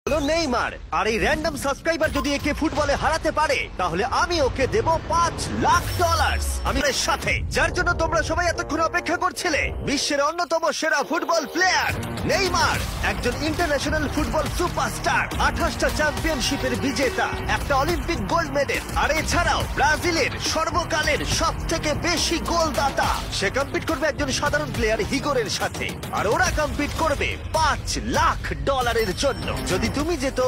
হলো নেইমার। আর এই random subscriber যদি একে ফুটবলে হারাতে পারে তাহলে আমি ওকে দেব $5,00,000 আমি এর সাথে, যার জন্য তোমরা সবাই এতক্ষণ অপেক্ষা করছিলে। বিশ্বের অন্যতম সেরা ফুটবল প্লেয়ার নেইমার, একজন ইন্টারন্যাশনাল ফুটবল সুপারস্টার, 28টা চ্যাম্পিয়নশিপের বিজেতা, একটা অলিম্পিক গোল্ড মেডেল, আর এছাড়াও ব্রাজিলের সর্বকালের সব থেকে বেশি গোলদাতা। সে কম্পিট করবে একজন সাধারণ প্লেয়ার হিগোরের সাথে, আর ওরা কম্পিট করবে $5,00,000 জন্য। যদি তুমি যেত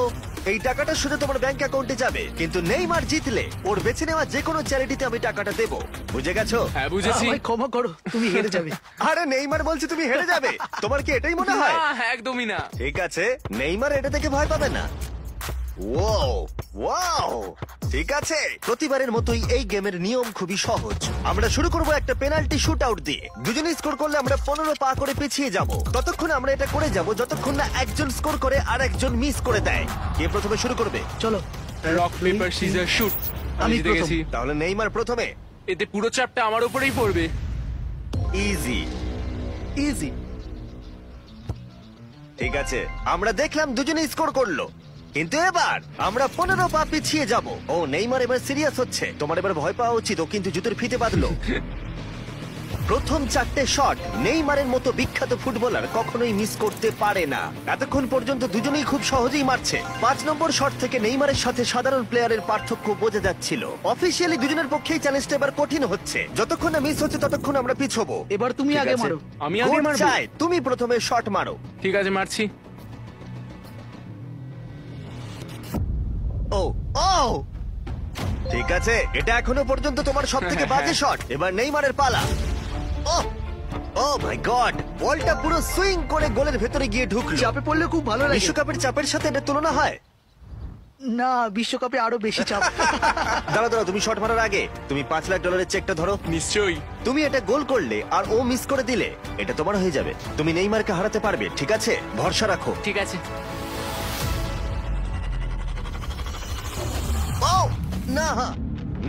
এই টাকাটা শুধু তোমার ব্যাংক অ্যাকাউন্টে যাবে, কিন্তু নেইমার জিতলে ওর বেছে নেওয়া যে কোনো চ্যারিটিতে আমি টাকাটা দেবো। বুঝে গেছো? হ্যাঁ বুঝেছি। আমায় ক্ষমা করো, তুমি হেরে যাবে। আরে নেইমার বলছে তুমি হেরে যাবে, তোমার কি এটাই মনে হয়? না, একদমই না। ঠিক আছে, নেইমার এটা থেকে ভয় পাবে না। ওয়াও ওয়াও, ঠিক আছে। প্রতিবারের মতোই এই গেমের নিয়ম খুবই সহজ। আমরা শুরু করব একটা পেনাল্টি শুট আউট দিয়ে। দুজনে স্কোর করলে আমরা 15 পা করে পিছিয়ে যাব। ততক্ষণ আমরা এটা করে যাব যতক্ষণ না একজন স্কোর করে আর একজন মিস করে দেয়। কে প্রথমে শুরু করবে? চলো। Rock paper scissor shoot. আমি আমি জিতে প্রথম। গেছি। তাহলে নেইমার প্রথমে। এতে পুরো চাপটা আমার উপরেই পড়বে। Easy easy. ঠিক আছে, আমরা দেখলাম দুজনে স্কোর করলো, কিন্তু এবার আমরা 15 পা পিছিয়ে যাব। ও নেইমার এবার সিরিয়াস হচ্ছে। তোমার এবার ভয় পাওয়া উচিত, ও কিন্তু জুতোর ফিতে বাঁধলো। প্রথম 4টে শট নেইমারের মতো বিখ্যাত ফুটবলার কখনোই মিস করতে পারে না। এতক্ষণ পর্যন্ত দুজনেই খুব সহজেই মারছে। 5 নম্বর শট থেকে নেইমারের সাথে সাধারণ প্লেয়ারের পার্থক্য বোঝা যাচ্ছিল। অফিসিয়ালি দুজনের পক্ষেই চ্যালেঞ্জটা এবার কঠিন হচ্ছে। যতক্ষণ না মিস হচ্ছে ততক্ষণ আমরা পিছবো। এবার তুমি ঠিক আগে আছে? মারো। আমি আগে কোচ মারবো? চায় তুমি প্রথমে শট মারো। ঠিক আছে, মারছি। ও ও, ঠিক আছে, এটা এখনো পর্যন্ত তোমার সবথেকে বাজে শট। এবার নেইমারের পালা। ও ও মাই গড, বলটা পুরো সুইং করে গোলের ভেতরে গিয়ে ঢুকলো। চাপে পড়লে খুব ভালো লাগে। বিশ্বকাপের চাপের সাথে এটা তুলনা হয়? না, বিশ্বকাপে আরো বেশি চাপ। দাঁড়াও, তুমি শট মারার আগে তুমি $5,00,000 চেকটা ধরো। নিশ্চয়ই। তুমি এটা গোল করলে আর ও মিস করে দিলে এটা তোমার হয়ে যাবে। তুমি নেইমারকে হারাতে পারবে, ঠিক আছে? ভরসা রাখো। ঠিক আছে। ও না,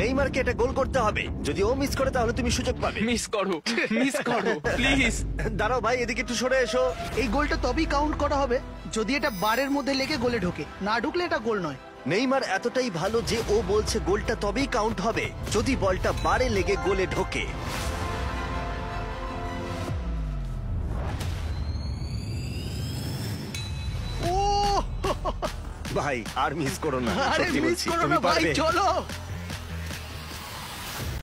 নেইমারকে এটা গোল করতে হবে। যদি ও মিস করে তাহলে তুমি সুযোগ পাবে। মিস করো, মিস করো প্লিজ। দাঁড়াও ভাই, এদিকে একটু সরে এসো। এই গোলটা তবেই কাউন্ট করা হবে যদি এটা বারের মধ্যে লেগে গোলে ঢোকে। না ঢুকলে এটা গোল নয়। নেইমার এতটাই ভালো যে ও বলছে গোলটা তবেই কাউন্ট হবে যদি বলটা বারে লেগে গোলে ঢোকে। ও ভাই আর মিস করো না, আরে সত্যি মিস বলছি, করো তুমি না ভাই, পারবে। চলো।